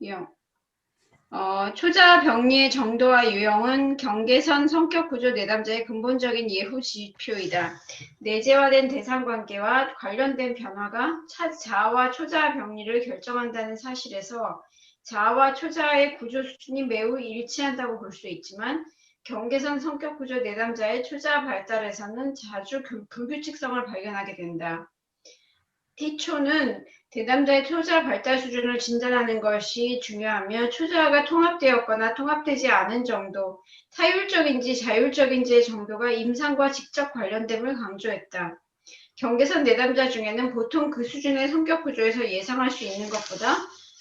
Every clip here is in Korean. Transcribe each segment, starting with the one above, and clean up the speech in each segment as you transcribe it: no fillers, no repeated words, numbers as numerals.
영. 초자 병리의 정도와 유형은 경계선 성격구조 내담자의 근본적인 예후 지표이다. 내재화된 대상관계와 관련된 변화가 자아와 초자 병리를 결정한다는 사실에서 자아와 초자의 구조 수준이 매우 일치한다고 볼 수 있지만 경계선 성격구조 내담자의 초자 발달에서는 자주 불규칙성을 발견하게 된다. 티초는 대담자의 초자 발달 수준을 진단하는 것이 중요하며 초자가 통합되었거나 통합되지 않은 정도, 타율적인지 자율적인지의 정도가 임상과 직접 관련됨을 강조했다. 경계선 내담자 중에는 보통 그 수준의 성격 구조에서 예상할 수 있는 것보다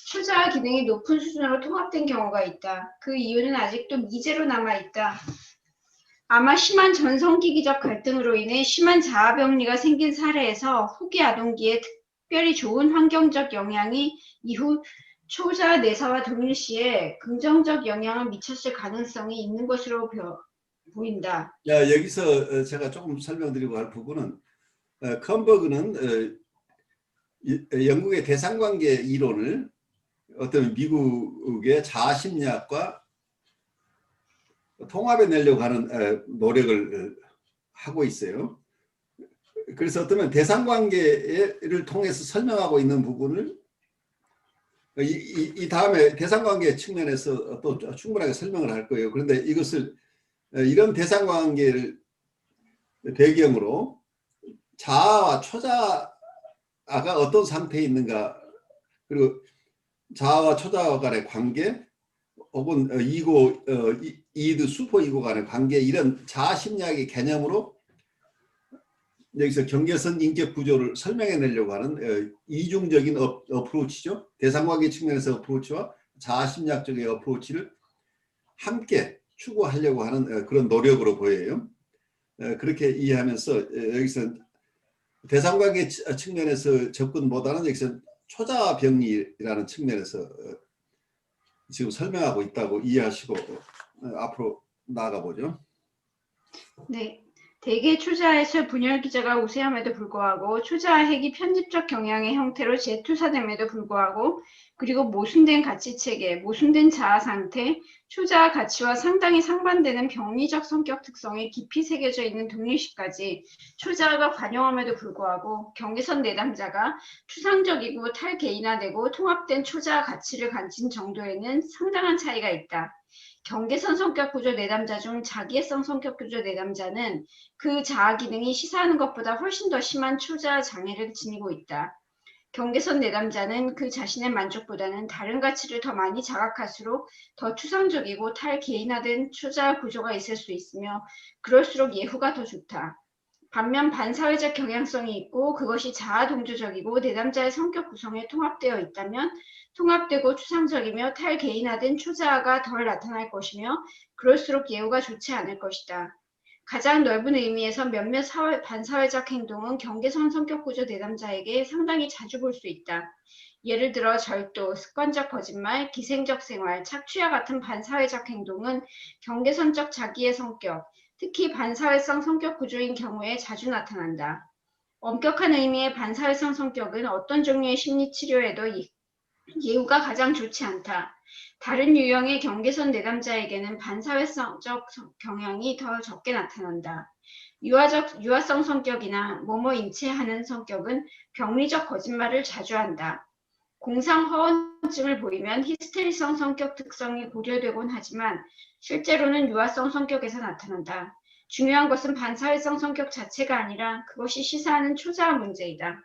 초자 기능이 높은 수준으로 통합된 경우가 있다. 그 이유는 아직도 미제로 남아있다. 아마 심한 전성기기적 갈등으로 인해 심한 자아병리가 생긴 사례에서 후기 아동기에 특별히 좋은 환경적 영향이 이후 초자 내사와 동일시에 긍정적 영향을 미쳤을 가능성이 있는 것으로 보인다. 여기서 제가 조금 설명드리고 할 부분은 컴버그는 영국의 대상관계 이론을 어떤 미국의 자아심리학과 통합해 내려고 하는 노력을 하고 있어요. 그래서 어쩌면 대상관계를 통해서 설명하고 있는 부분을 이 다음에 대상관계 측면에서 또 충분하게 설명을 할 거예요. 그런데 이것을 이런 대상관계를 배경으로 자아와 초자아가 어떤 상태에 있는가, 그리고 자아와 초자아 간의 관계 혹은 이고 이드 슈퍼 이고 간의 관계, 이런 자아 심리학의 개념으로 여기서 경계선 인격 구조를 설명해 내려고 하는 이중적인 어프로치죠. 대상관계 측면에서 어프로치와 자아 심리학적인 어프로치를 함께 추구하려고 하는 그런 노력으로 보여요. 그렇게 이해하면서 여기서 대상관계 측면에서 접근보다는 여기서 초자아 병리라는 측면에서 지금 설명하고 있다고 이해하시고 앞으로 나아가보죠. 네. 대개 초자에서 분열 기제가 우세함에도 불구하고 초자아 핵이 편집적 경향의 형태로 재투사됨에도 불구하고, 그리고 모순된 가치체계, 모순된 자아 상태, 초자아 가치와 상당히 상반되는 병리적 성격 특성이 깊이 새겨져 있는 동일시까지 초자아가 관용함에도 불구하고 경계선 내담자가 추상적이고 탈개인화되고 통합된 초자아 가치를 가진 정도에는 상당한 차이가 있다. 경계선 성격구조 내담자 중 자기애성 성격구조 내담자는 그 자아 기능이 시사하는 것보다 훨씬 더 심한 초자아 장애를 지니고 있다. 경계선 내담자는 그 자신의 만족보다는 다른 가치를 더 많이 자각할수록 더 추상적이고 탈개인화된 초자아 구조가 있을 수 있으며 그럴수록 예후가 더 좋다. 반면 반사회적 경향성이 있고 그것이 자아 동조적이고 내담자의 성격 구성에 통합되어 있다면 통합되고 추상적이며 탈개인화된 초자아가 덜 나타날 것이며 그럴수록 예후가 좋지 않을 것이다. 가장 넓은 의미에서 몇몇 반사회적 행동은 경계선 성격구조 내담자에게 상당히 자주 볼 수 있다. 예를 들어 절도, 습관적 거짓말, 기생적 생활, 착취와 같은 반사회적 행동은 경계선적 자기의 성격, 특히 반사회성 성격 구조인 경우에 자주 나타난다. 엄격한 의미의 반사회성 성격은 어떤 종류의 심리치료에도 예후가 가장 좋지 않다. 다른 유형의 경계선 내담자에게는 반사회성적 경향이 더 적게 나타난다. 유아성 성격이나 뭐뭐 인체하는 성격은 병리적 거짓말을 자주 한다. 공상허언증을 보이면 히스테리성 성격 특성이 고려되곤 하지만 실제로는 유아성 성격에서 나타난다. 중요한 것은 반사회성 성격 자체가 아니라 그것이 시사하는 초자아 문제이다.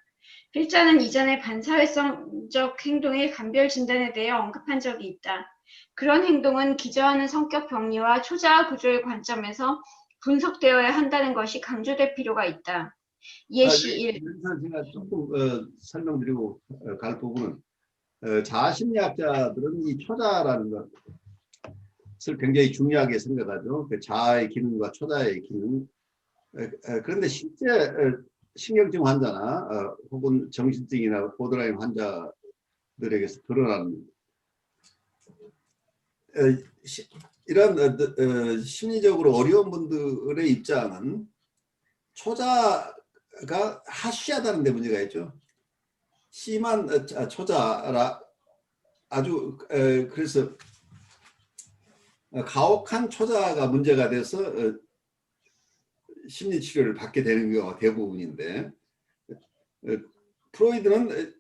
필자는 이전에 반사회성적 행동의 감별 진단에 대해 언급한 적이 있다. 그런 행동은 기저하는 성격 병리와 초자아 구조의 관점에서 분석되어야 한다는 것이 강조될 필요가 있다. 예시 1. 여기서 제가 조금 설명드리고 갈 부분은 자아심리학자들은 이 초자라는 것을 굉장히 중요하게 생각하죠. 그 자아의 기능과 초자의 기능. 그런데 실제 신경증 환자나 혹은 정신증이나 보드라인 환자들에게서 드러나는 이런 심리적으로 어려운 분들의 입장은 초자가 하쉬하다는 데 문제가 있죠. 심한 초자라 아주 그래서 가혹한 초자가 문제가 돼서 심리 치료를 받게 되는 경우가 대부분인데, 프로이드는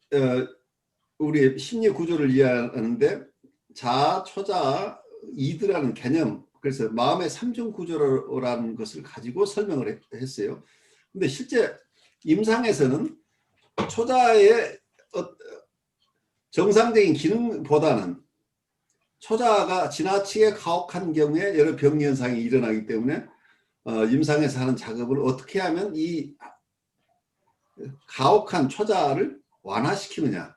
우리 심리 구조를 이해하는데 자아, 초자아, 이드라는 개념, 그래서 마음의 삼중 구조라는 것을 가지고 설명을 했어요. 근데 실제 임상에서는 초자아의 정상적인 기능보다는 초자아가 지나치게 가혹한 경우에 여러 병리 현상이 일어나기 때문에 임상에서 하는 작업을 어떻게 하면 이 가혹한 초자아를 완화시키느냐,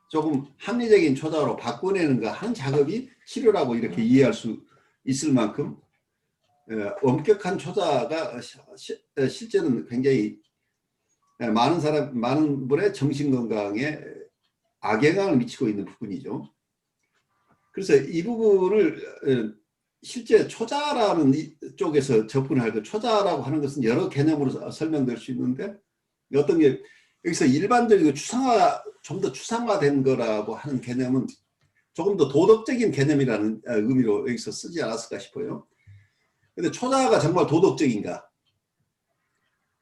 조금 합리적인 초자아로 바꿔내는가 하는 작업이 치료라고 이렇게 이해할 수 있을 만큼 엄격한 초자아가 실제는 굉장히 많은 분의 정신 건강에 악영향을 미치고 있는 부분이죠. 그래서 이 부분을 실제 초자라는 쪽에서 접근할 때, 초자라고 하는 것은 여러 개념으로 설명될 수 있는데, 어떤 게 여기서 일반적이고 좀 더 추상화된 거라고 하는 개념은 조금 더 도덕적인 개념이라는 의미로 여기서 쓰지 않았을까 싶어요. 근데 초자가 정말 도덕적인가?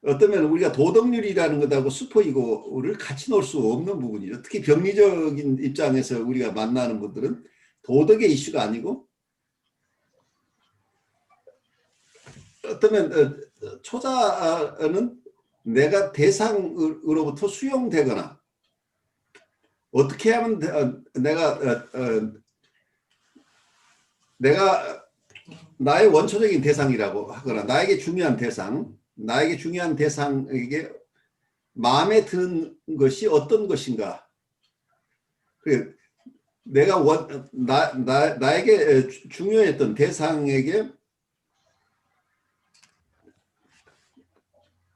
어쩌면 우리가 도덕률이라는 것하고 슈퍼이고를 같이 놓을 수 없는 부분이죠. 특히 병리적인 입장에서 우리가 만나는 분들은 도덕의 이슈가 아니고, 어쩌면 초자는 내가 대상으로부터 수용되거나, 어떻게 하면 내가 나의 원초적인 대상이라고 하거나, 나에게 중요한 대상에게 마음에 드는 것이 어떤 것인가. 내가 나에게 중요했던 대상에게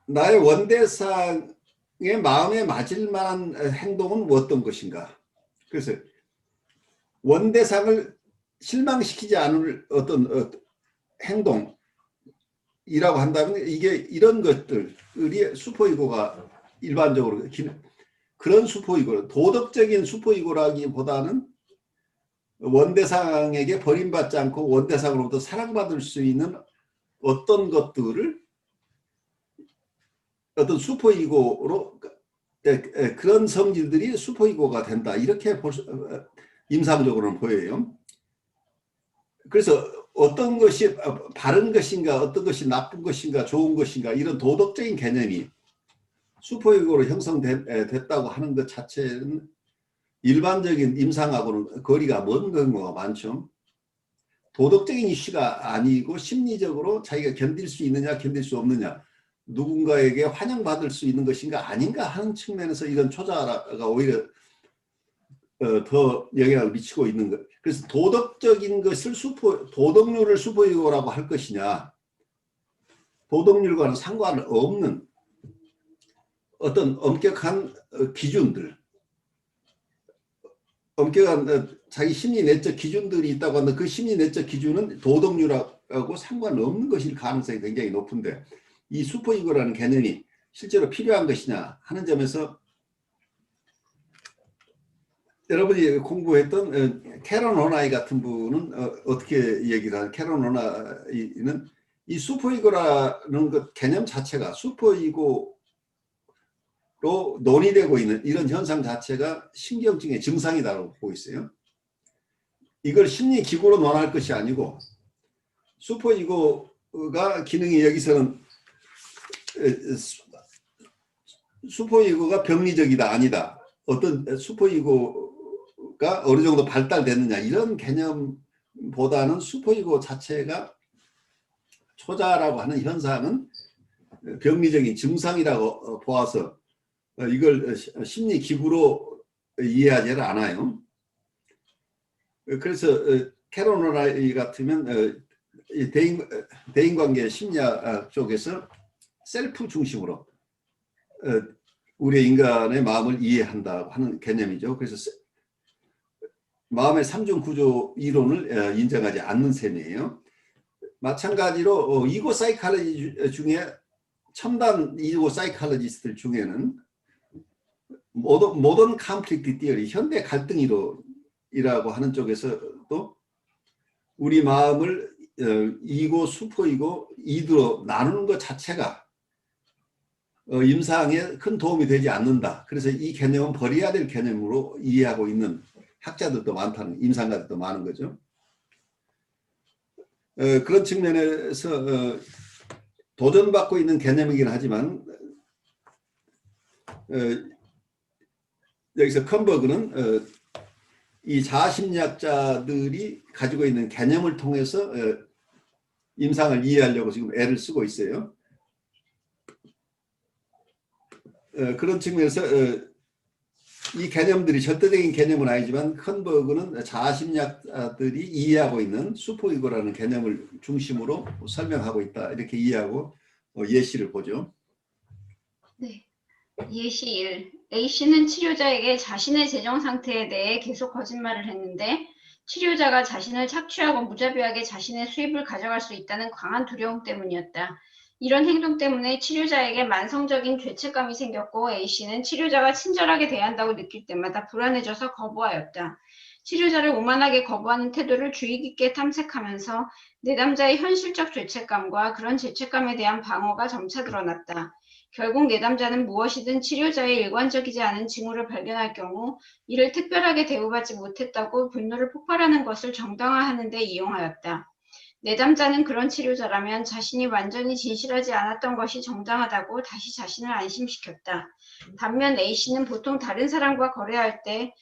나의 원대상의 마음에 맞을 만한 행동은 어떤 것인가. 그래서 원대상을 실망시키지 않을 어떤 행동이라고 한다면, 이게 이런 것들이 슈퍼이고가 일반적으로 그런 슈퍼이고, 도덕적인 슈퍼이고라기보다는 원대상에게 버림받지 않고 원대상으로부터 사랑받을 수 있는 어떤 것들을 어떤 슈퍼이고로, 그런 성질들이 슈퍼이고가 된다, 이렇게 임상적으로는 보여요. 그래서 어떤 것이 바른 것인가, 어떤 것이 나쁜 것인가, 좋은 것인가, 이런 도덕적인 개념이 슈퍼이고로 형성됐다고 하는 것 자체는 일반적인 임상하고는 거리가 먼 경우가 많죠. 도덕적인 이슈가 아니고 심리적으로 자기가 견딜 수 있느냐 견딜 수 없느냐, 누군가에게 환영받을 수 있는 것인가 아닌가 하는 측면에서 이런 초자가 오히려 더 영향을 미치고 있는 것. 그래서 도덕적인 것을 도덕률을 슈퍼이고라고 할 것이냐, 도덕률과는 상관없는 어떤 엄격한 기준들, 엄격한 자기 심리 내적 기준들이 있다고 하는데, 그 심리 내적 기준은 도덕률하고 상관없는 것일 가능성이 굉장히 높은데, 이 슈퍼이고라는 개념이 실제로 필요한 것이냐 하는 점에서 여러분이 공부했던 캐런 호나이 같은 분은 어떻게 얘기를 하는, 캐런 호나이는 이 슈퍼이고라는 것 개념 자체가 슈퍼이고로 논의되고 있는 이런 현상 자체가 신경증의 증상이라고 보고 있어요. 이걸 심리기구로 논할 것이 아니고, 슈퍼이고가 기능이 여기서는 슈퍼이고가 병리적이다 아니다, 어떤 슈퍼이고가 어느 정도 발달됐느냐, 이런 개념보다는 슈퍼이고 자체가 초자라고 하는 현상은 병리적인 증상이라고 보아서 이걸 심리기구로 이해하지는 않아요. 그래서 캐런 호나이 같으면 대인관계 심리학 쪽에서 셀프 중심으로 우리의 인간의 마음을 이해한다고 하는 개념이죠. 그래서 마음의 삼중 구조 이론을 인정하지 않는 셈이에요. 마찬가지로 이고 사이칼로지 중에, 첨단 이고 사이칼로지스트들 중에는 모던 컨플릭트 티어리, 현대 갈등 이론, 슈퍼이고이라고 하는 쪽에서도 우리 마음을 이고 슈퍼이고 이두로 나누는 것 자체가 임상에 큰 도움이 되지 않는다. 그래서 이 개념은 버려야 될 개념으로 이해하고 있는 학자들도 많다는, 임상가들도 많은 거죠. 그런 측면에서 도전받고 있는 개념이긴 하지만 여기서 컴버그는 이 자아심리학자들이 가지고 있는 개념을 통해서 임상을 이해하려고 지금 애를 쓰고 있어요. 그런 측면에서 이 개념들이 절대적인 개념은 아니지만 컴버그는 자아심리학자들이 이해하고 있는 슈퍼이고라는 개념을 중심으로 설명하고 있다. 이렇게 이해하고 예시를 보죠. 네. 예시 1. A씨는 치료자에게 자신의 재정 상태에 대해 계속 거짓말을 했는데 치료자가 자신을 착취하고 무자비하게 자신의 수입을 가져갈 수 있다는 강한 두려움 때문이었다. 이런 행동 때문에 치료자에게 만성적인 죄책감이 생겼고 A씨는 치료자가 친절하게 대한다고 느낄 때마다 불안해져서 거부하였다. 치료자를 오만하게 거부하는 태도를 주의 깊게 탐색하면서 내담자의 현실적 죄책감과 그런 죄책감에 대한 방어가 점차 드러났다. 결국 내담자는 무엇이든 치료자의 일관적이지 않은 징후를 발견할 경우 이를 특별하게 대우받지 못했다고 분노를 폭발하는 것을 정당화하는 데 이용하였다. 내담자는 그런 치료자라면 자신이 완전히 진실하지 않았던 것이 정당하다고 다시 자신을 안심시켰다. 반면 A씨는 보통 다른 사람과 거래할 때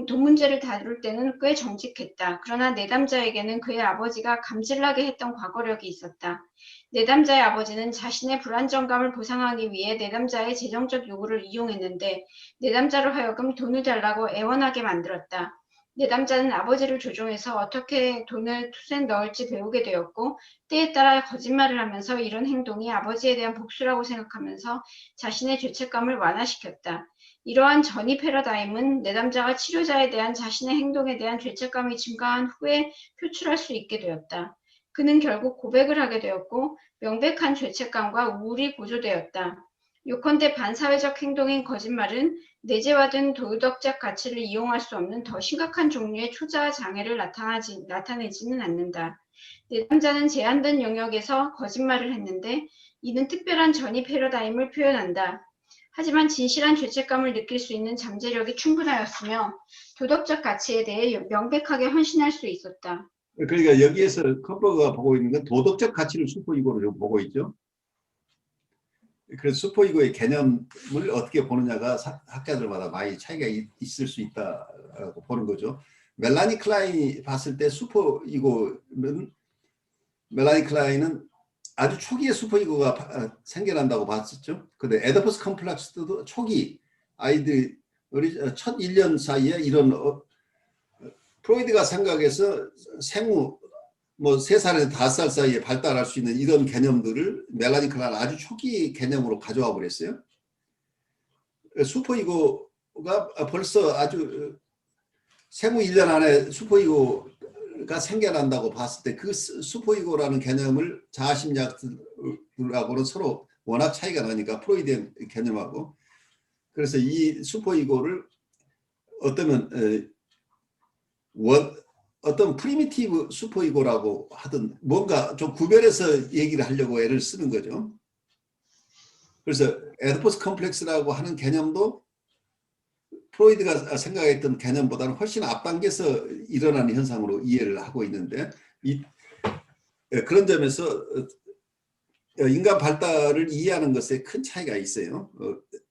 돈 문제를 다룰 때는 꽤 정직했다. 그러나 내담자에게는 그의 아버지가 감질나게 했던 과거력이 있었다. 내담자의 아버지는 자신의 불안정감을 보상하기 위해 내담자의 재정적 요구를 이용했는데 내담자로 하여금 돈을 달라고 애원하게 만들었다. 내담자는 아버지를 조종해서 어떻게 돈을 투세 넣을지 배우게 되었고 때에 따라 거짓말을 하면서 이런 행동이 아버지에 대한 복수라고 생각하면서 자신의 죄책감을 완화시켰다. 이러한 전이 패러다임은 내담자가 치료자에 대한 자신의 행동에 대한 죄책감이 증가한 후에 표출할 수 있게 되었다. 그는 결국 고백을 하게 되었고 명백한 죄책감과 우울이 고조되었다. 요컨대 반사회적 행동인 거짓말은 내재화된 도덕적 가치를 이용할 수 없는 더 심각한 종류의 초자아 장애를 나타내지는 않는다. 내담자는 제한된 영역에서 거짓말을 했는데 이는 특별한 전이 패러다임을 표현한다. 하지만 진실한 죄책감을 느낄 수 있는 잠재력이 충분하였으며 도덕적 가치에 대해 명백하게 헌신할 수 있었다. 그러니까 여기에서 컴버그가 보고 있는 건 도덕적 가치를 슈퍼이고로 보고 있죠. 그래서 슈퍼이고의 개념을 어떻게 보느냐가 학자들마다 많이 차이가 있을 수 있다고 보는 거죠. 멜라니 클라인이 봤을 때 슈퍼이고는, 멜라니 클라인은 아주 초기에 슈퍼이고가 생겨난다고 봤었죠. 근데 에더퍼스 컴플렉스도 초기 아이들이 첫 1년 사이에 이런 프로이드가 생각해서 생후 뭐 3살에서 5살 사이에 발달할 수 있는 이런 개념들을 멜라니 클라인 아주 초기 개념으로 가져와 버렸어요. 슈퍼이고가 벌써 아주 생후 1년 안에 슈퍼이고가 생겨난다고 봤을 때 그 슈퍼이고라는 개념을 자아심리학들하고는 서로 워낙 차이가 나니까 프로이드의 개념하고, 그래서 이 슈퍼이고를 어떤 프리미티브 슈퍼이고라고 하든 뭔가 좀 구별해서 얘기를 하려고 애를 쓰는 거죠. 그래서 에디퍼스 컴플렉스라고 하는 개념도 프로이드가 생각했던 개념보다는 훨씬 앞당겨서 일어나는 현상으로 이해를 하고 있는데, 그런 점에서 인간 발달을 이해하는 것에 큰 차이가 있어요.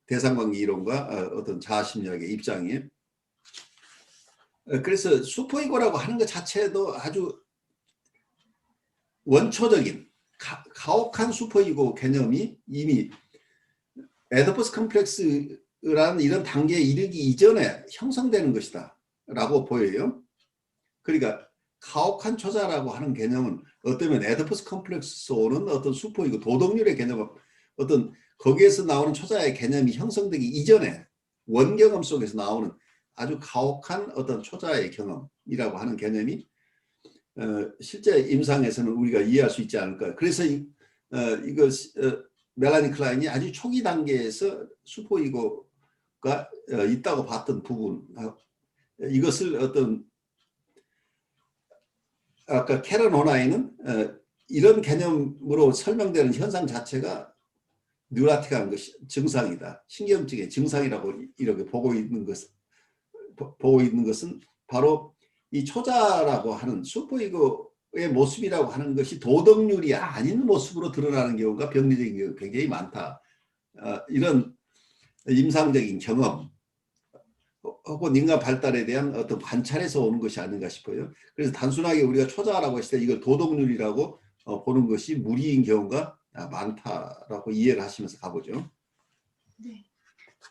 대상관계 이론과 어떤 자아심리학의 입장이. 그래서 슈퍼이고라고 하는 것 자체도 아주 원초적인 가혹한 슈퍼이고 개념이 이미 에디퍼스 컴플렉스라는 이런 단계에 이르기 이전에 형성되는 것이다 라고 보여요. 그러니까 가혹한 초자라고 하는 개념은 어쩌면 에디퍼스 컴플렉스에서 오는 어떤 슈퍼이고 도덕률의 개념, 어떤 거기에서 나오는 초자의 개념이 형성되기 이전에 원경험 속에서 나오는 아주 가혹한 어떤 초자의 경험이라고 하는 개념이 실제 임상에서는 우리가 이해할 수 있지 않을까. 그래서 멜라니 클라인이 아주 초기 단계에서 슈퍼이고가 있다고 봤던 부분, 이것을 어떤 아까 캐런 호나이는 이런 개념으로 설명되는 현상 자체가 뉴라틱한 것이 증상이다. 신경증의 증상이라고 이렇게 보고 있는 것은 바로 이 초자라고 하는 슈퍼이고의 모습이라고 하는 것이 도덕률이 아닌 모습으로 드러나는 경우가 병리적인 경우가 굉장히 많다. 이런 임상적인 경험 혹은 인간 발달에 대한 어떤 관찰에서 오는 것이 아닌가 싶어요. 그래서 단순하게 우리가 초자라고 했을 때 이걸 도덕률이라고 보는 것이 무리인 경우가 많다라고 이해를 하시면서 가보죠. 네.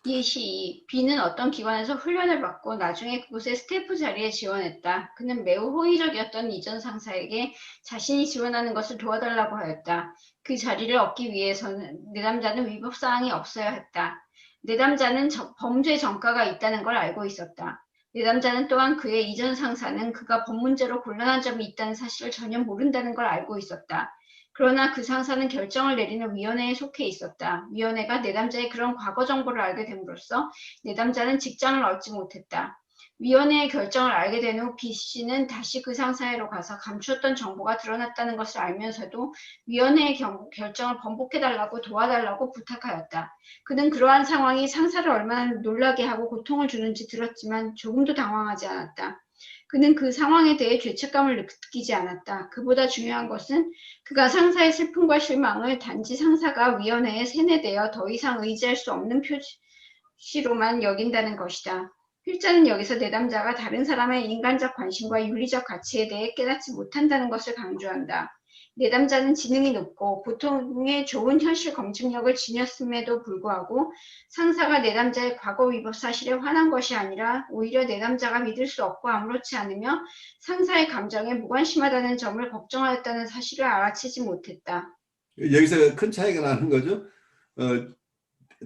예시 2. B는 어떤 기관에서 훈련을 받고 나중에 그곳의 스태프 자리에 지원했다. 그는 매우 호의적이었던 이전 상사에게 자신이 지원하는 것을 도와달라고 하였다. 그 자리를 얻기 위해서는 내담자는 위법사항이 없어야 했다. 내담자는 범죄 전과가 있다는 걸 알고 있었다. 내담자는 또한 그의 이전 상사는 그가 법 문제로 곤란한 점이 있다는 사실을 전혀 모른다는 걸 알고 있었다. 그러나 그 상사는 결정을 내리는 위원회에 속해 있었다. 위원회가 내담자의 그런 과거 정보를 알게 됨으로써 내담자는 직장을 얻지 못했다. 위원회의 결정을 알게 된 후 B씨는 다시 그 상사회로 가서 감추었던 정보가 드러났다는 것을 알면서도 위원회의 결정을 번복해달라고 도와달라고 부탁하였다. 그는 그러한 상황이 상사를 얼마나 놀라게 하고 고통을 주는지 들었지만 조금도 당황하지 않았다. 그는 그 상황에 대해 죄책감을 느끼지 않았다. 그보다 중요한 것은 그가 상사의 슬픔과 실망을 단지 상사가 위원회에 세뇌되어 더 이상 의지할 수 없는 표시로만 여긴다는 것이다. 필자는 여기서 내담자가 다른 사람의 인간적 관심과 윤리적 가치에 대해 깨닫지 못한다는 것을 강조한다. 내담자는 지능이 높고 보통의 좋은 현실 검증력을 지녔음에도 불구하고 상사가 내담자의 과거 위법 사실에 화난 것이 아니라 오히려 내담자가 믿을 수 없고 아무렇지 않으며 상사의 감정에 무관심하다는 점을 걱정하였다는 사실을 알아채지 못했다. 여기서 큰 차이가 나는 거죠.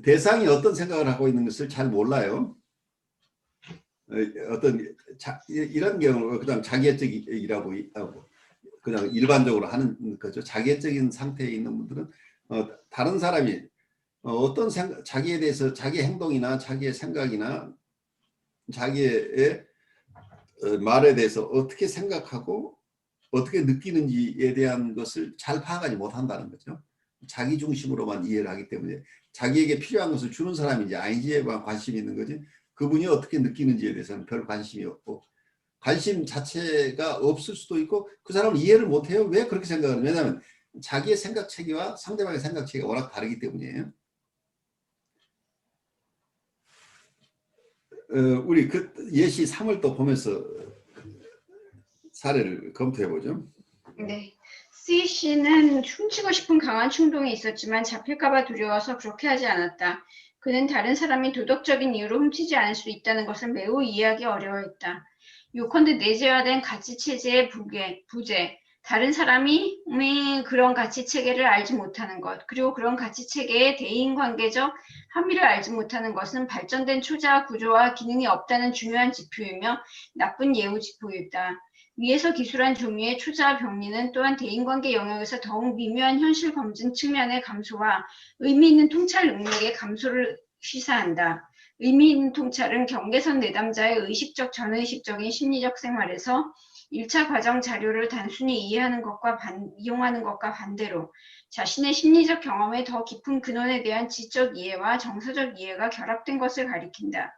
대상이 어떤 생각을 하고 있는 것을 잘 몰라요. 이런 경우 그냥 자기애적이라고 하고 그냥 일반적으로 하는 거죠. 자기애적인 상태에 있는 분들은 다른 사람이 어떤 자기에 대해서 자기 행동이나 자기의 생각이나 자기의 말에 대해서 어떻게 생각하고 어떻게 느끼는지에 대한 것을 잘 파악하지 못한다는 거죠. 자기 중심으로만 이해를 하기 때문에 자기에게 필요한 것을 주는 사람인지 아닌지에만 관심이 있는 거지 그분이 어떻게 느끼는지에 대해서는 별 관심이 없고 관심 자체가 없을 수도 있고 그 사람은 이해를 못해요. 왜 그렇게 생각하는? 왜냐하면 자기의 생각 체계와 상대방의 생각 체계가 워낙 다르기 때문이에요. 우리 그 예시 3을 또 보면서 사례를 검토해보죠. 네. C씨는 훔치고 싶은 강한 충동이 있었지만 잡힐까봐 두려워서 그렇게 하지 않았다. 그는 다른 사람이 도덕적인 이유로 훔치지 않을 수 있다는 것을 매우 이해하기 어려워했다. 요컨대 내재화된 가치체제의 부재, 다른 사람이 그런 가치체계를 알지 못하는 것, 그리고 그런 가치체계의 대인관계적 함의를 알지 못하는 것은 발전된 초자와 구조와 기능이 없다는 중요한 지표이며 나쁜 예우지표였다. 위에서 기술한 종류의 초자와 병리는 또한 대인관계 영역에서 더욱 미묘한 현실 검증 측면의 감소와 의미 있는 통찰 능력의 감소를 시사한다. 의미 있는 통찰은 경계선 내담자의 의식적 전의식적인 심리적 생활에서 1차 과정 자료를 단순히 이해하는 것과 이용하는 것과 반대로 자신의 심리적 경험의 더 깊은 근원에 대한 지적 이해와 정서적 이해가 결합된 것을 가리킨다.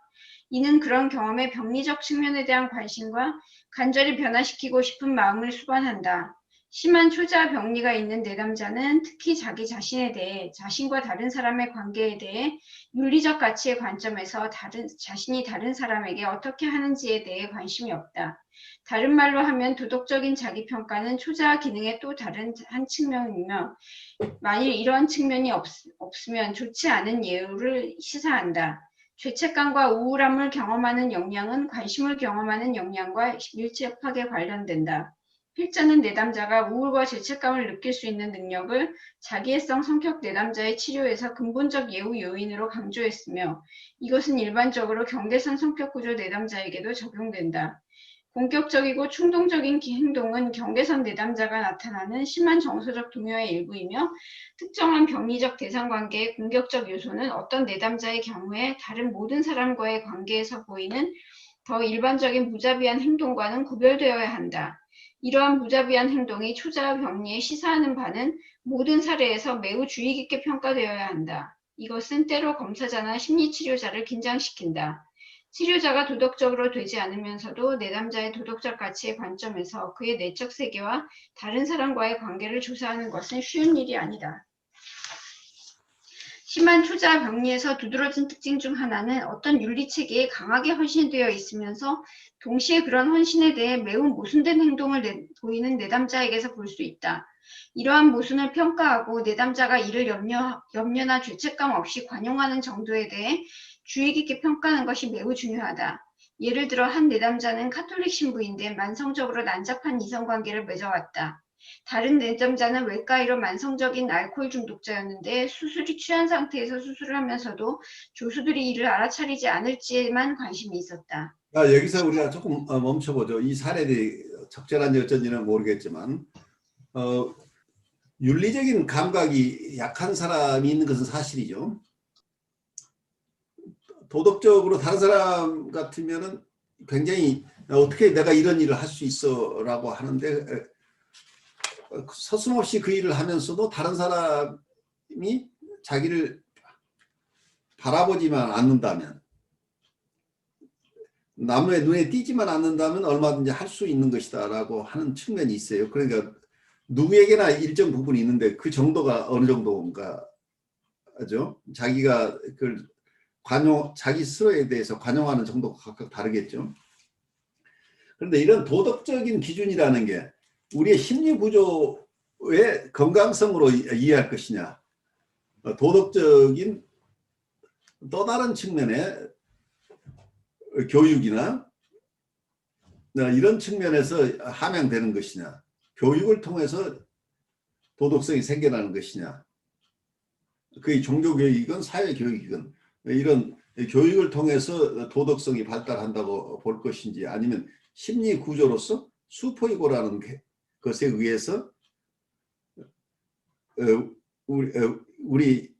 이는 그런 경험의 병리적 측면에 대한 관심과 간절히 변화시키고 싶은 마음을 수반한다. 심한 초자 병리가 있는 내담자는 특히 자기 자신에 대해 자신과 다른 사람의 관계에 대해 윤리적 가치의 관점에서 자신이 다른 사람에게 어떻게 하는지에 대해 관심이 없다. 다른 말로 하면 도덕적인 자기평가는 초자 기능의 또 다른 한 측면이며 만일 이러한 측면이 없으면 좋지 않은 예우를 시사한다. 죄책감과 우울함을 경험하는 역량은 관심을 경험하는 역량과 밀접하게 관련된다. 필자는 내담자가 우울과 죄책감을 느낄 수 있는 능력을 자기애성 성격 내담자의 치료에서 근본적 예우 요인으로 강조했으며 이것은 일반적으로 경계선 성격 구조 내담자에게도 적용된다. 공격적이고 충동적인 행동은 경계선 내담자가 나타나는 심한 정서적 동요의 일부이며 특정한 병리적 대상관계의 공격적 요소는 어떤 내담자의 경우에 다른 모든 사람과의 관계에서 보이는 더 일반적인 무자비한 행동과는 구별되어야 한다. 이러한 무자비한 행동이 초자와 병리에 시사하는 바는 모든 사례에서 매우 주의 깊게 평가되어야 한다. 이것은 때로 검사자나 심리치료자를 긴장시킨다. 치료자가 도덕적으로 되지 않으면서도 내담자의 도덕적 가치의 관점에서 그의 내적 세계와 다른 사람과의 관계를 조사하는 것은 쉬운 일이 아니다. 심한 초자 병리에서 두드러진 특징 중 하나는 어떤 윤리체계에 강하게 헌신되어 있으면서 동시에 그런 헌신에 대해 매우 모순된 행동을 보이는 내담자에게서 볼 수 있다. 이러한 모순을 평가하고 내담자가 이를 염려나 죄책감 없이 관용하는 정도에 대해 주의 깊게 평가하는 것이 매우 중요하다. 예를 들어 한 내담자는 카톨릭 신부인데 만성적으로 난잡한 이성관계를 맺어왔다. 다른 내담자는 외과의로 만성적인 알코올 중독자였는데 수술이 취한 상태에서 수술을 하면서도 조수들이 이를 알아차리지 않을지에만 관심이 있었다. 여기서 우리가 조금 멈춰보죠. 이 사례들이 적절한지 어쩐지는 모르겠지만 윤리적인 감각이 약한 사람이 있는 것은 사실이죠. 도덕적으로 다른 사람 같으면은 굉장히 어떻게 내가 이런 일을 할 수 있어라고 하는데 서슴없이 그 일을 하면서도 다른 사람이 자기를 바라보지만 않는다면, 남의 눈에 띄지만 않는다면 얼마든지 할 수 있는 것이다라고 하는 측면이 있어요. 그러니까 누구에게나 일정 부분이 있는데 그 정도가 어느 정도인가 하죠. 자기가 그걸 자기 스스로에 대해서 관용하는 정도가 각각 다르겠죠. 그런데 이런 도덕적인 기준이라는 게 우리의 심리 구조의 건강성으로 이해할 것이냐, 도덕적인 또 다른 측면의 교육이나 이런 측면에서 함양되는 것이냐, 교육을 통해서 도덕성이 생겨나는 것이냐, 그게 종교교육이건 사회교육이건 이런 교육을 통해서 도덕성이 발달한다고 볼 것인지, 아니면 심리 구조로서 슈퍼이고라는 것에 의해서 우리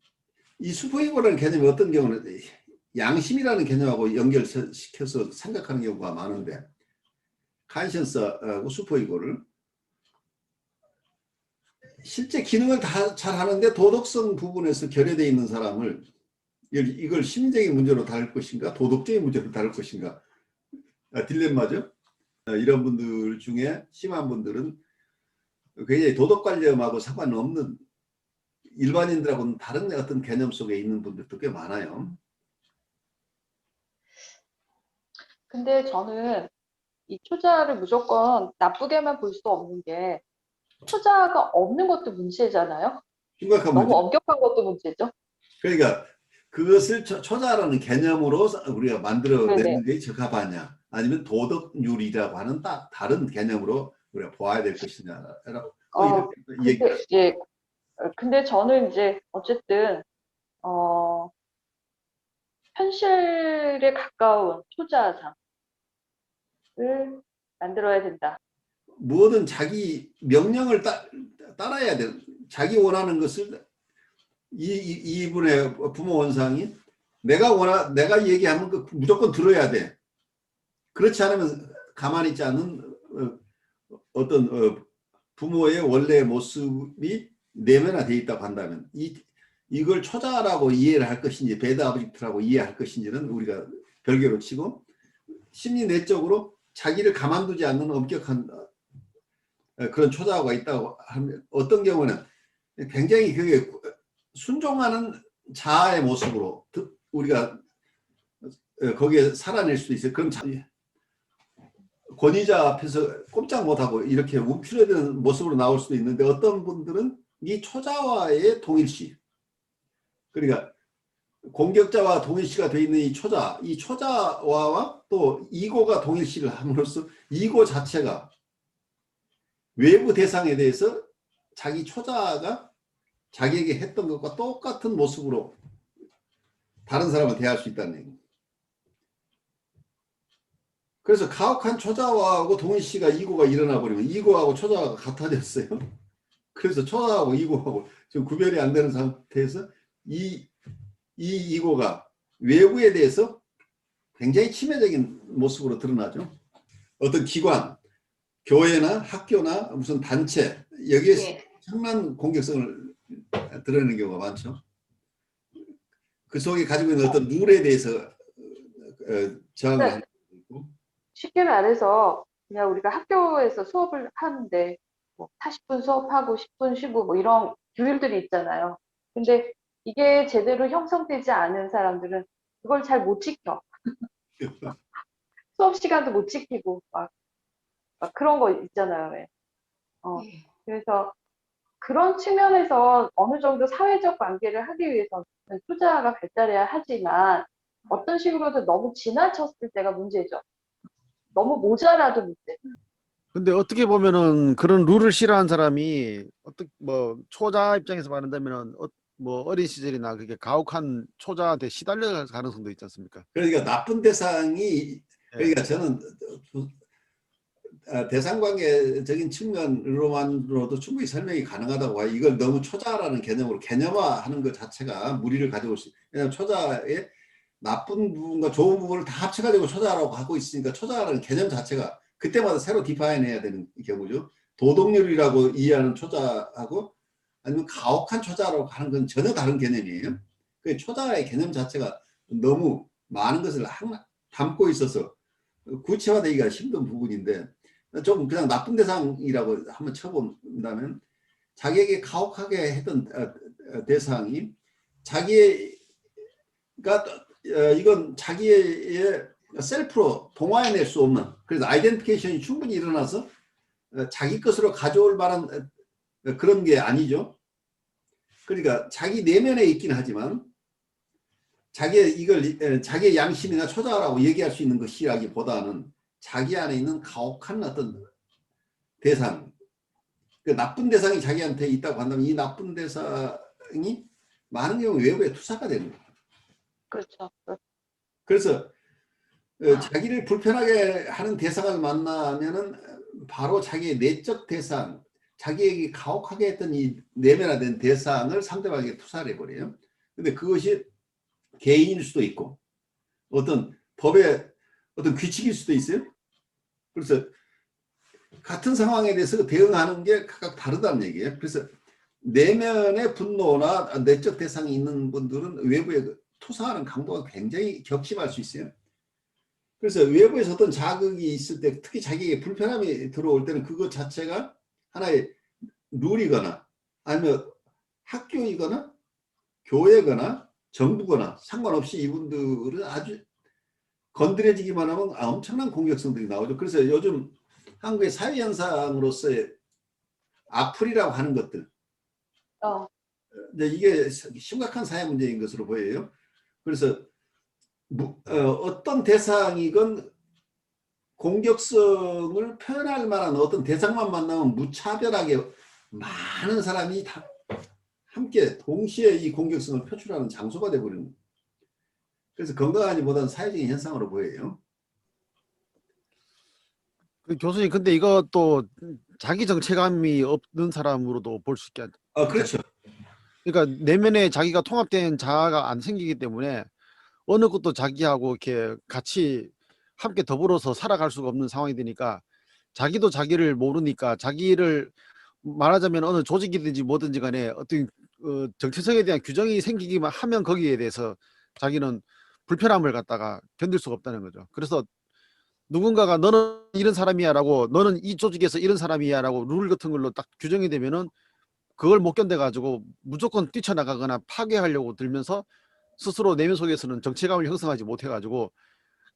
이 슈퍼이고라는 개념이 어떤 경우는 양심이라는 개념하고 연결시켜서 생각하는 경우가 많은데, 칸션스하고 슈퍼이고를 실제 기능을 다 잘 하는데 도덕성 부분에서 결여되어 있는 사람을 이걸 심리적인 문제로 다룰 것인가 도덕적인 문제로 다룰 것인가, 딜레마죠. 이런 분들 중에 심한 분들은 굉장히 도덕관념하고 상관없는 일반인들하고는 다른 어떤 개념 속에 있는 분들도 꽤 많아요. 근데 저는 이 초자를 무조건 나쁘게만 볼 수 없는 게, 초자가 없는 것도 문제잖아요. 심각한 너무 문제. 엄격한 것도 문제죠. 그러니까 그것을 초자라는 개념으로 우리가 만들어내는 네네. 게 적합하냐, 아니면 도덕률이라고 하는 딱 다른 개념으로 우리가 보아야 될 것이냐라고 이렇게 얘기가. 근데 예, 근데 저는 이제 어쨌든 현실에 가까운 초자상을 만들어야 된다. 뭐든 자기 명령을 따라야 돼. 자기 원하는 것을 이분의 부모 원상이 내가 얘기하면 무조건 들어야 돼. 그렇지 않으면 가만히 있지 않는 어떤 부모의 원래 모습이 내면화되어 있다고 한다면 이걸 초자라고 이해를 할 것인지 배드 아브젝트라고 이해할 것인지는 우리가 별개로 치고, 심리 내적으로 자기를 가만두지 않는 엄격한 그런 초자가 있다고 하면 어떤 경우는 굉장히 그게 순종하는 자아의 모습으로 우리가 거기에 살아낼 수도 있어요. 그럼 권위자 앞에서 꼼짝 못하고 이렇게 움츠러드는 모습으로 나올 수도 있는데, 어떤 분들은 이 초자와의 동일시, 그러니까 공격자와 동일시가 되어 있는 이 초자와와 또 이고가 동일시를 함으로써 이고 자체가 외부 대상에 대해서 자기 초자가 자기에게 했던 것과 똑같은 모습으로 다른 사람을 대할 수 있다는 얘기입니다. 그래서 가혹한 초자와하고 동일시가 이고가 일어나 버리면 이고하고 초자가 같아졌어요. 그래서 초자하고 이고하고 지금 구별이 안 되는 상태에서 이 이고가 외부에 대해서 굉장히 치명적인 모습으로 드러나죠. 어떤 기관, 교회나 학교나 무슨 단체 여기에 예. 엄청난 공격성을 드러내는 경우가 많죠. 그 속에 가지고 있는 어떤 룰에 대해서 저항을 하는 경우도 있고. 쉽게 말해서 그냥 우리가 학교에서 수업을 하는데 뭐 40분 수업하고 10분 쉬고 뭐 이런 규율들이 있잖아요. 근데 이게 제대로 형성되지 않은 사람들은 그걸 잘 못 지켜. 수업 시간도 못 지키고 막 그런 거 있잖아요. 왜. 예. 그래서 그런 측면에서 어느 정도 사회적 관계를 하기 위해서는 투자가 발달해야 하지만 어떤 식으로든 너무 지나쳤을 때가 문제죠. 너무 모자라도 문제. 근데 어떻게 보면은 그런 룰을 싫어하는 사람이 뭐 초자 입장에서 말한다면은 뭐 어린 시절이나 그게 가혹한 초자한테 시달려갈 가능성도 있지 않습니까? 그러니까 나쁜 대상이 그러니까 예. 저는 대상관계적인 측면으로만으로도 충분히 설명이 가능하다고 봐요. 이걸 너무 초자라는 개념으로 개념화하는 것 자체가 무리를 가져올 수 있어요. 왜냐하면 초자의 나쁜 부분과 좋은 부분을 다 합쳐가지고 초자라고 하고 있으니까 초자라는 개념 자체가 그때마다 새로 디파인해야 되는 경우죠. 도덕률이라고 이해하는 초자하고 아니면 가혹한 초자라고 하는 건 전혀 다른 개념이에요. 그 초자의 개념 자체가 너무 많은 것을 담고 있어서 구체화되기가 힘든 부분인데 좀 그냥 나쁜 대상이라고 한번 쳐본다면 자기에게 가혹하게 했던 대상이 자기가 이건 자기의 셀프로 동화해낼 수 없는 그래서 아이덴티피케이션이 충분히 일어나서 자기 것으로 가져올 만한 그런 게 아니죠. 그러니까 자기 내면에 있긴 하지만 자기의 양심이나 초자라고 얘기할 수 있는 것이라기보다는 자기 안에 있는 가혹한 어떤 대상, 그 나쁜 대상이 자기한테 있다고 한다면 이 나쁜 대상이 많은 경우 외부에 투사가 되는 거예요. 그렇죠. 그래서 자기를 불편하게 하는 대상을 만나면은 바로 자기의 내적 대상, 자기에게 가혹하게 했던 이 내면화된 대상을 상대방에게 투사를 해버려요. 근데 그것이 개인일 수도 있고 어떤 법의 어떤 규칙일 수도 있어요. 그래서 같은 상황에 대해서 대응하는 게 각각 다르다는 얘기예요. 그래서 내면의 분노나 내적 대상이 있는 분들은 외부에 투사하는 강도가 굉장히 격심할 수 있어요. 그래서 외부에서 어떤 자극이 있을 때 특히 자기에게 불편함이 들어올 때는 그것 자체가 하나의 룰이거나 아니면 학교이거나 교회거나 정부거나 상관없이 이분들은 아주 건드려지기만 하면 엄청난 공격성들이 나오죠. 그래서 요즘 한국의 사회현상으로서의 악플이라고 하는 것들 이게 심각한 사회 문제인 것으로 보여요. 그래서 어떤 대상이건 공격성을 표현할 만한 어떤 대상만 만나면 무차별하게 많은 사람이 다 함께 동시에 이 공격성을 표출하는 장소가 되어버리는 거예요. 그래서 건강하지보다는 사회적인 현상으로 보여요. 그 교수님, 근데 이것도 자기 정체감이 없는 사람으로도 볼 수 있지 그렇죠. 그러니까 내면에 자기가 통합된 자아가 안 생기기 때문에 어느 것도 자기하고 이렇게 같이 함께 더불어서 살아갈 수가 없는 상황이 되니까 자기도 자기를 모르니까 자기를 말하자면 어느 조직이든지 뭐든지 간에 어떤 정체성에 대한 규정이 생기기만 하면 거기에 대해서 자기는 불편함을 갖다가 견딜 수가 없다는 거죠. 그래서 누군가가 너는 이런 사람이야 라고 너는 이 조직에서 이런 사람이야 라고 룰 같은 걸로 딱 규정이 되면은 그걸 못 견뎌 가지고 무조건 뛰쳐나가거나 파괴하려고 들면서 스스로 내면 속에서는 정체감을 형성하지 못해 가지고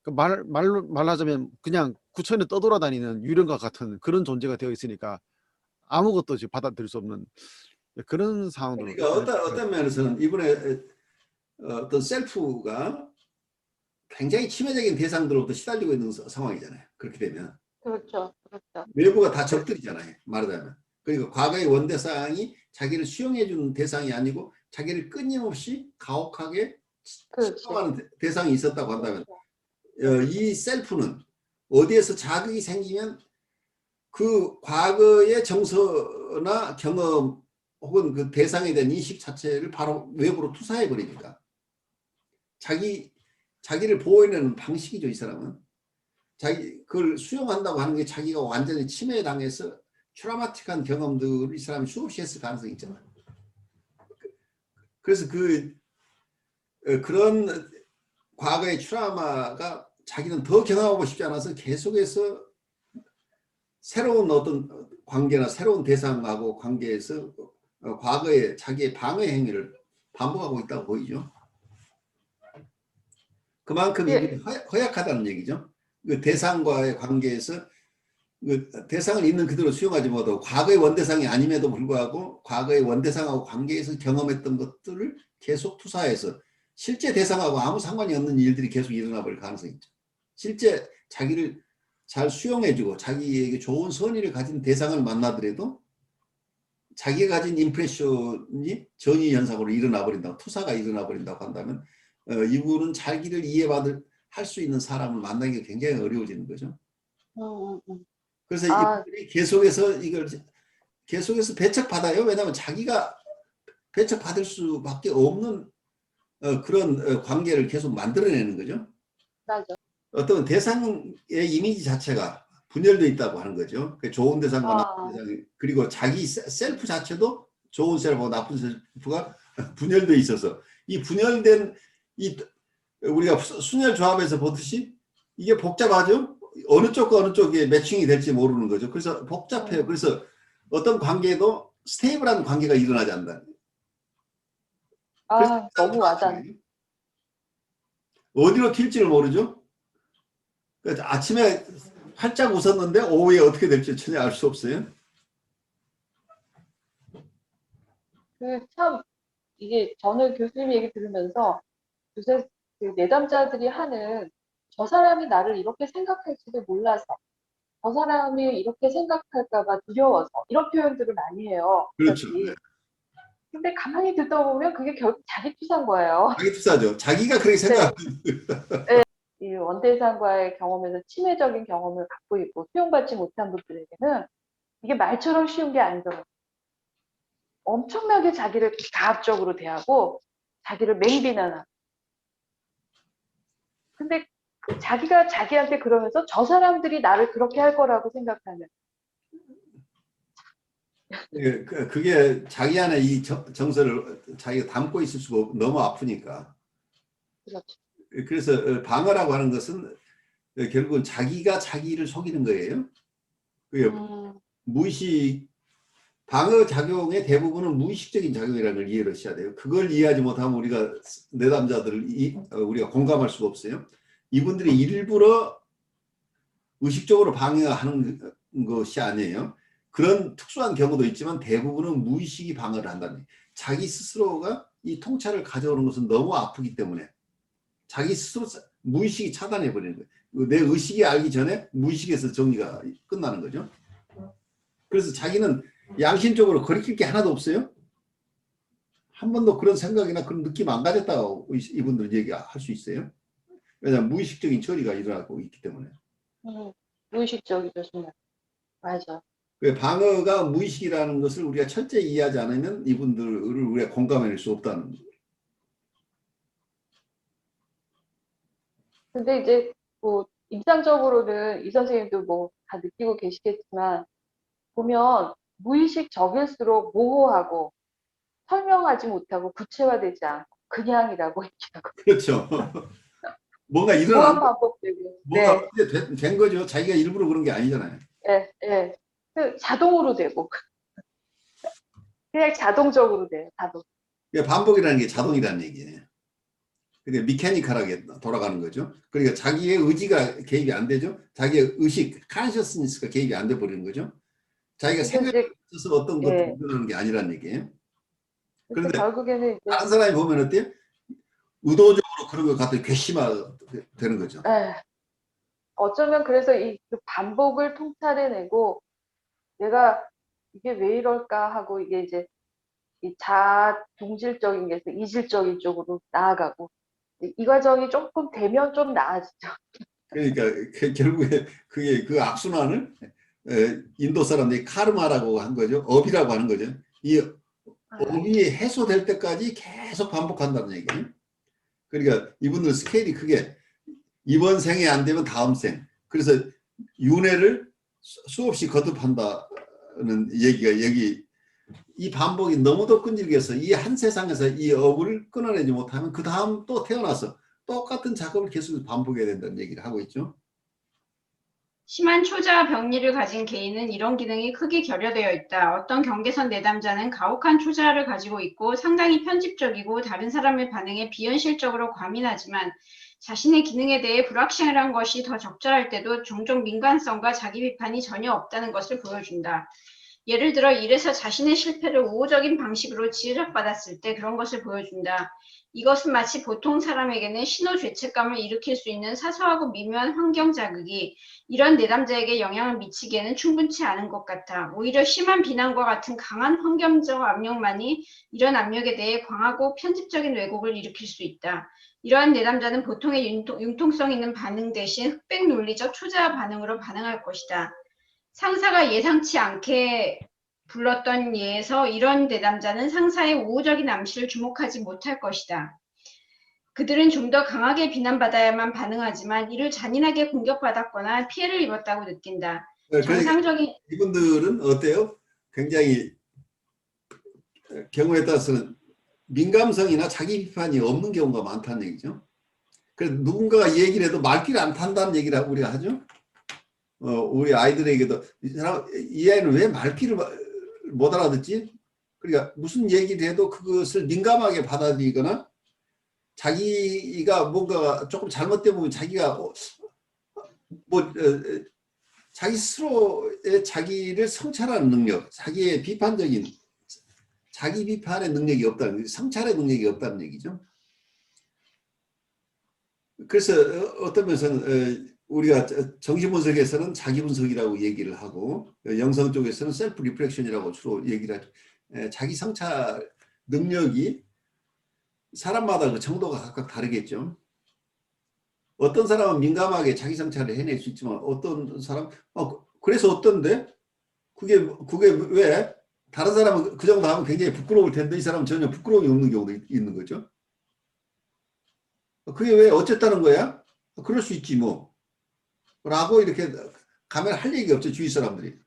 말하자면 그냥 구천에 떠돌아다니는 유령과 같은 그런 존재가 되어 있으니까 아무것도 지금 받아들일 수 없는 그런 상황도 그러니까 어떤 면에서는 이번에 어떤 셀프가 굉장히 치명적인 대상들로부터 시달리고 있는 상황이잖아요. 그렇게 되면 그렇죠. 외부가 다 적들이잖아요. 말하자면. 그러니까 과거의 원대상이 자기를 수용해 주는 대상이 아니고 자기를 끊임없이 가혹하게 침범하는 대상이 있었다고 한다면 이 셀프는 어디에서 자극이 생기면 그 과거의 정서나 경험 혹은 그 대상에 대한 인식 자체를 바로 외부로 투사해 버리니까 자기를 보호해내는 방식이죠. 이 사람은. 자기 그걸 수용한다고 하는 게 자기가 완전히 침해당해서 트라우마틱한 경험들을 이 사람이 수없이 했을 가능성이 있잖아요. 그래서 그런 과거의 트라우마가 자기는 더 경험하고 싶지 않아서 계속해서 새로운 어떤 관계나 새로운 대상하고 관계에서 과거의 자기의 방어 행위를 반복하고 있다고 보이죠. 그만큼 예. 이게 허약하다는 얘기죠. 그 대상과의 관계에서 그 대상을 있는 그대로 수용하지 못하고 과거의 원대상이 아님에도 불구하고 과거의 원대상하고 관계에서 경험했던 것들을 계속 투사해서 실제 대상하고 아무 상관이 없는 일들이 계속 일어나 버릴 가능성이 있죠. 실제 자기를 잘 수용해주고 자기에게 좋은 선의를 가진 대상을 만나더라도 자기가 가진 임프레션이 전이 현상으로 일어나 버린다고, 투사가 일어나 버린다고 한다면 이분은 자기를 할 수 있는 사람을 만나기가 굉장히 어려워지는 거죠. 그래서 이분들이 계속해서 배척받아요. 왜냐하면 자기가 배척받을 수밖에 없는 그런 관계를 계속 만들어내는 거죠. 맞아. 어떤 대상의 이미지 자체가 분열되어 있다고 하는 거죠. 좋은 대상과 나쁜 대상, 그리고 자기 셀프 자체도 좋은 셀프와 나쁜 셀프가 분열되어 있어서 이 분열된 우리가 순열 조합에서 보듯이 이게 복잡하죠. 어느 쪽과 어느 쪽에 매칭이 될지 모르는 거죠. 그래서 복잡해요. 그래서 어떤 관계도 스테이블한 관계가 일어나지 않는다. 너무 와닿네. 어디로 튈지를 모르죠. 아침에 활짝 웃었는데 오후에 어떻게 될지 전혀 알 수 없어요. 참 이게 저는 교수님 얘기 들으면서 요새 그 내담자들이 하는 저 사람이 나를 이렇게 생각할지도 몰라서 저 사람이 이렇게 생각할까봐 두려워서 이런 표현들을 많이 해요. 그렇죠. 네. 근데 가만히 듣다 보면 그게 결국 자기 투사인 거예요. 자기 투사죠. 자기가 그렇게 생각하는 네. 이 원대상과의 경험에서 치매적인 경험을 갖고 있고 수용받지 못한 분들에게는 이게 말처럼 쉬운 게 아니더라고요. 엄청나게 자기를 가압적으로 대하고 자기를 맹비난하고. 근데 자기가 자기한테 그러면서 저 사람들이 나를 그렇게 할 거라고 생각하는. 그게 자기 안에 이 정서를 자기가 담고 있을 수가 너무 아프니까. 그렇죠. 그래서 방어라고 하는 것은 결국은 자기가 자기를 속이는 거예요. 무의식 방어 작용의 대부분은 무의식적인 작용이라는 걸 이해를 하셔야 돼요. 그걸 이해하지 못하면 우리가 내담자들을 우리가 공감할 수가 없어요. 이분들이 일부러 의식적으로 방해하는 것이 아니에요. 그런 특수한 경우도 있지만 대부분은 무의식이 방어를 한다는 거예요. 자기 스스로가 이 통찰을 가져오는 것은 너무 아프기 때문에 자기 스스로 무의식이 차단해 버리는 거예요. 내 의식이 알기 전에 무의식에서 정리가 끝나는 거죠. 그래서 자기는 양심적으로 거리낄 게 하나도 없어요. 한 번도 그런 생각이나 그런 느낌 안 가졌다고 이분들은 얘기할 수 있어요. 왜냐하면 무의식적인 처리가 일어나고 있기 때문에. 무의식적이죠, 정말. 맞아. 방어가 무의식이라는 것을 우리가 철저히 이해하지 않으면 이분들을 우리가 공감해낼 수 없다는 거죠. 근데 이제 뭐 임상적으로는 이 선생님도 뭐 다 느끼고 계시겠지만 보면 무의식적일수록 모호하고 설명하지 못하고 구체화되지 않고 그냥이라고 얘기하고 그렇죠. 뭔가 무한 일어난 반복되고 뭔가 된 거죠. 자기가 일부러 그런 게 아니잖아요. 예. 자동으로 되고 그냥 자동적으로 돼요. 자동. 반복이라는 게 자동이라는 얘기예요. 그게 미케니컬하게 돌아가는 거죠. 그러니까 자기의 의지가 개입이 안 되죠. 자기의 의식, 컨셔스니스가 개입이 안 돼 버리는 거죠. 자기가 생각에 있어서 어떤 것들이 일어나는 게 아니라는 얘기예요. 그런데 결국에는 이제 다른 사람이 보면 어때요? 의도적으로 그런 것 같아 궤심화되는 거죠. 어쩌면 그래서 그 반복을 통찰해내고 내가 이게 왜 이럴까 하고 이게 이제 이 동질적인 게서 이질적인 쪽으로 나아가고 이 과정이 조금 되면 좀 나아지죠. 그러니까 결국에 그게 그 악순환을 인도 사람들이 카르마라고 한 거죠. 업이라고 하는 거죠. 이 업이 해소될 때까지 계속 반복한다는 얘기예요. 그러니까 이분들 스케일이 크게 이번 생에 안 되면 다음 생, 그래서 윤회를 수없이 거듭한다는 얘기가 여기 이 반복이 너무도 끈질겨서 이 한 세상에서 이 업을 끊어내지 못하면 그 다음 또 태어나서 똑같은 작업을 계속 반복해야 된다는 얘기를 하고 있죠. 심한 초자아 병리를 가진 개인은 이런 기능이 크게 결여되어 있다. 어떤 경계선 내담자는 가혹한 초자아를 가지고 있고 상당히 편집적이고 다른 사람의 반응에 비현실적으로 과민하지만 자신의 기능에 대해 불확실한 것이 더 적절할 때도 종종 민감성과 자기 비판이 전혀 없다는 것을 보여준다. 예를 들어 일에서 자신의 실패를 우호적인 방식으로 지적받았을 때 그런 것을 보여준다. 이것은 마치 보통 사람에게는 신호 죄책감을 일으킬 수 있는 사소하고 미묘한 환경 자극이 이런 내담자에게 영향을 미치기에는 충분치 않은 것 같아. 오히려 심한 비난과 같은 강한 환경적 압력만이 이런 압력에 대해 광하고 편집적인 왜곡을 일으킬 수 있다. 이러한 내담자는 보통의 융통성 있는 반응 대신 흑백 논리적 초자아 반응으로 반응할 것이다. 상사가 예상치 않게 불렀던 예에서 이런 내담자는 상사의 우호적인 암시를 주목하지 못할 것이다. 그들은 좀 더 강하게 비난받아야만 반응하지만 이를 잔인하게 공격받았거나 피해를 입었다고 느낀다. 정상적인 이분들은 어때요? 굉장히 경우에 따라서는 민감성이나 자기 비판이 없는 경우가 많다는 얘기죠. 그래서 누군가가 얘기를 해도 말귀를 안 탄다는 얘기를 우리가 하죠. 우리 아이들에게도 이 아이는 왜 말귀를 못 알아듣지? 그러니까 무슨 얘기를 해도 그것을 민감하게 받아들이거나 자기가 뭔가 조금 잘못되면 보면 자기가 자기 스스로의 자기를 성찰하는 능력, 자기의 비판적인 자기 비판의 능력이 없다는, 성찰의 능력이 없다는 얘기죠. 그래서 어떤 면에서는 우리가 정신분석에서는 자기분석이라고 얘기를 하고 영성 쪽에서는 셀프 리플렉션이라고 주로 얘기를 하죠. 자기 성찰 능력이 사람마다 그 정도가 각각 다르겠죠. 어떤 사람은 민감하게 자기 성찰을 해낼 수 있지만 어떤 사람 그래서 어떤데 그게 왜 다른 사람은 그 정도 하면 굉장히 부끄러울 텐데 이 사람은 전혀 부끄러움이 없는 경우도 있는 거죠. 그게 왜 어쨌다는 거야? 그럴 수 있지 뭐 라고 이렇게 가면 할 얘기가 없죠. 주위 사람들이.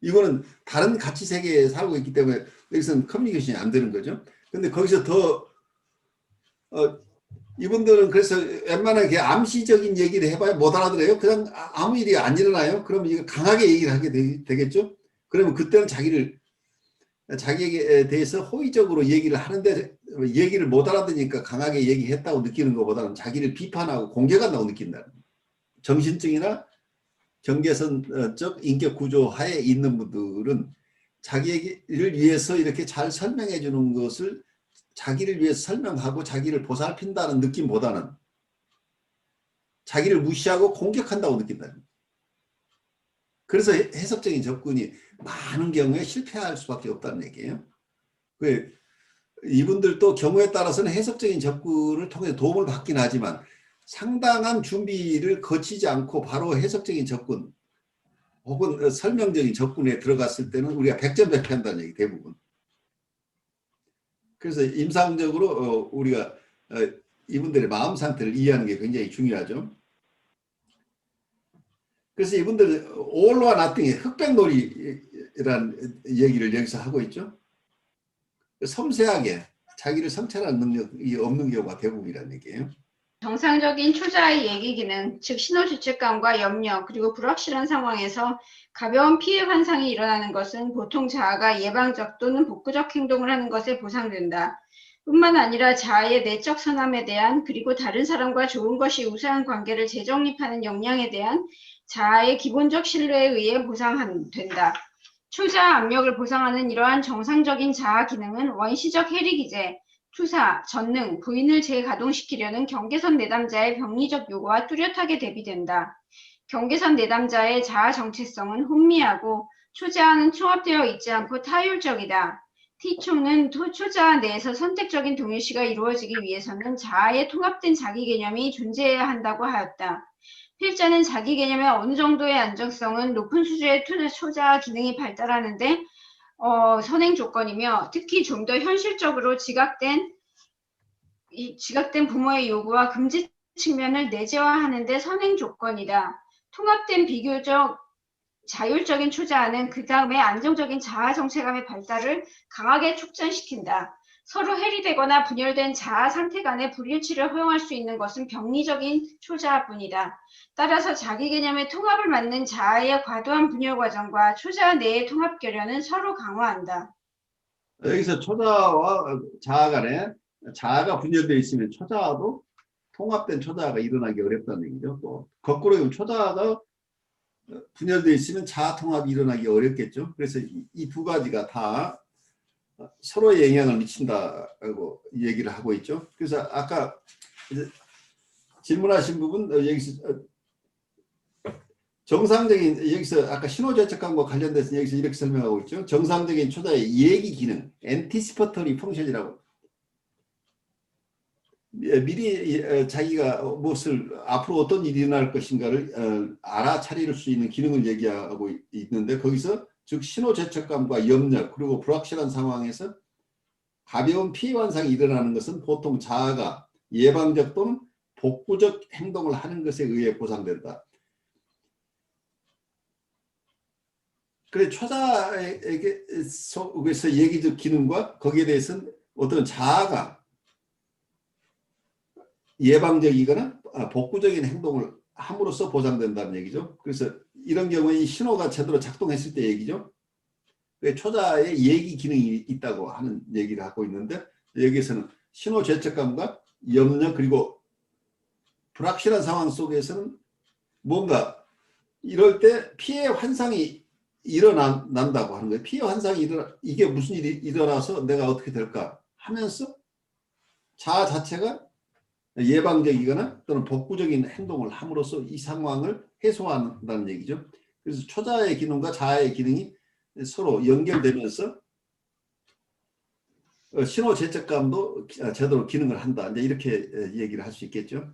이거는 다른 가치 세계에 살고 있기 때문에 여기서는 커뮤니케이션이 안 되는 거죠. 근데 거기서 더 이분들은 그래서 웬만하게 암시적인 얘기를 해봐야 못 알아들어요. 그냥 아무 일이 안 일어나요. 그러면 이거 강하게 얘기를 하게 되겠죠. 그러면 그때는 자기에게 대해서 호의적으로 얘기를 하는데 얘기를 못 알아듣으니까 강하게 얘기했다고 느끼는 것보다는 자기를 비판하고 공격한다고 느낀다. 정신증이나 경계선적 인격 구조 하에 있는 분들은 자기를 위해서 이렇게 잘 설명해 주는 것을 자기를 위해서 설명하고 자기를 보살핀다는 느낌보다는 자기를 무시하고 공격한다고 느낀다. 그래서 해석적인 접근이 많은 경우에 실패할 수밖에 없다는 얘기예요. 이분들도 경우에 따라서는 해석적인 접근을 통해 도움을 받긴 하지만 상당한 준비를 거치지 않고 바로 해석적인 접근 혹은 설명적인 접근에 들어갔을 때는 우리가 100점 100패 한다는 얘기 대부분. 그래서 임상적으로 우리가 이분들의 마음 상태를 이해하는 게 굉장히 중요하죠. 그래서 이분들 all와 nothing의 흑백놀이라는 얘기를 여기서 하고 있죠. 섬세하게 자기를 성찰하는 능력이 없는 경우가 대부분이라는 얘기예요. 정상적인 초자아의 얘기 기능, 즉 신호주체감과 염려, 그리고 불확실한 상황에서 가벼운 피해 환상이 일어나는 것은 보통 자아가 예방적 또는 복구적 행동을 하는 것에 보상된다. 뿐만 아니라 자아의 내적 선함에 대한 그리고 다른 사람과 좋은 것이 우수한 관계를 재정립하는 역량에 대한 자아의 기본적 신뢰에 의해 보상된다. 초자아 압력을 보상하는 이러한 정상적인 자아 기능은 원시적 해리기제, 투사, 전능, 부인을 재가동시키려는 경계선 내담자의 병리적 요구와 뚜렷하게 대비된다. 경계선 내담자의 자아 정체성은 혼미하고 초자아는 총합되어 있지 않고 타율적이다. T총은 초자아 내에서 선택적인 동일시가 이루어지기 위해서는 자아의 통합된 자기 개념이 존재해야 한다고 하였다. 필자는 자기 개념의 어느 정도의 안정성은 높은 수준의 초자아 기능이 발달하는데 선행 조건이며 특히 좀 더 현실적으로 지각된 부모의 요구와 금지 측면을 내재화하는 데 선행 조건이다. 통합된 비교적 자율적인 초자아는 그 다음에 안정적인 자아 정체감의 발달을 강하게 촉진시킨다. 서로 해리되거나 분열된 자아 상태 간의 불일치를 허용할 수 있는 것은 병리적인 초자아뿐이다. 따라서 자기 개념의 통합을 맞는 자아의 과도한 분열 과정과 초자아 내의 통합 결연은 서로 강화한다. 여기서 초자아와 자아 간에 자아가 분열되어 있으면 초자아도 통합된 초자아가 일어나기 어렵다는 얘기죠. 또 거꾸로 초자아가 분열되어 있으면 자아 통합이 일어나기 어렵겠죠. 그래서 이 두 가지가 다 서로의 영향을 미친다고 얘기를 하고 있죠. 그래서 아까 질문하신 부분 여기서 정상적인 여기서 아까 신호재촉감과 관련돼서 여기서 이렇게 설명하고 있죠. 정상적인 초자의 예기 기능, anticipatory function이라고 미리 자기가 무엇을 앞으로 어떤 일이 일어날 것인가를 알아차릴 수 있는 기능을 얘기하고 있는데 거기서 즉 신호재촉감과 염려 그리고 불확실한 상황에서 가벼운 피해 현상이 일어나는 것은 보통 자아가 예방적 또는 복구적 행동을 하는 것에 의해 보상된다. 그래 초자에게서 예기적 기능과 거기에 대해서는 어떤 자아가 예방적이거나 복구적인 행동을 함으로써 보장된다는 얘기죠. 그래서 이런 경우에 이 신호가 제대로 작동했을 때 얘기죠. 초자에 예기 기능이 있다고 하는 얘기를 하고 있는데 여기에서는 신호 죄책감과 염려 그리고 불확실한 상황 속에서는 뭔가 이럴 때 피해 환상이 일어난다고 하는 거예요. 피해 환상이 이게 무슨 일이 일어나서 내가 어떻게 될까 하면서 자아 자체가 예방적이거나 또는 복구적인 행동을 함으로써 이 상황을 해소한다는 얘기죠. 그래서 초자의 기능과 자아의 기능이 서로 연결되면서 신호 죄책감도 제대로 기능을 한다. 이제 이렇게 얘기를 할 수 있겠죠.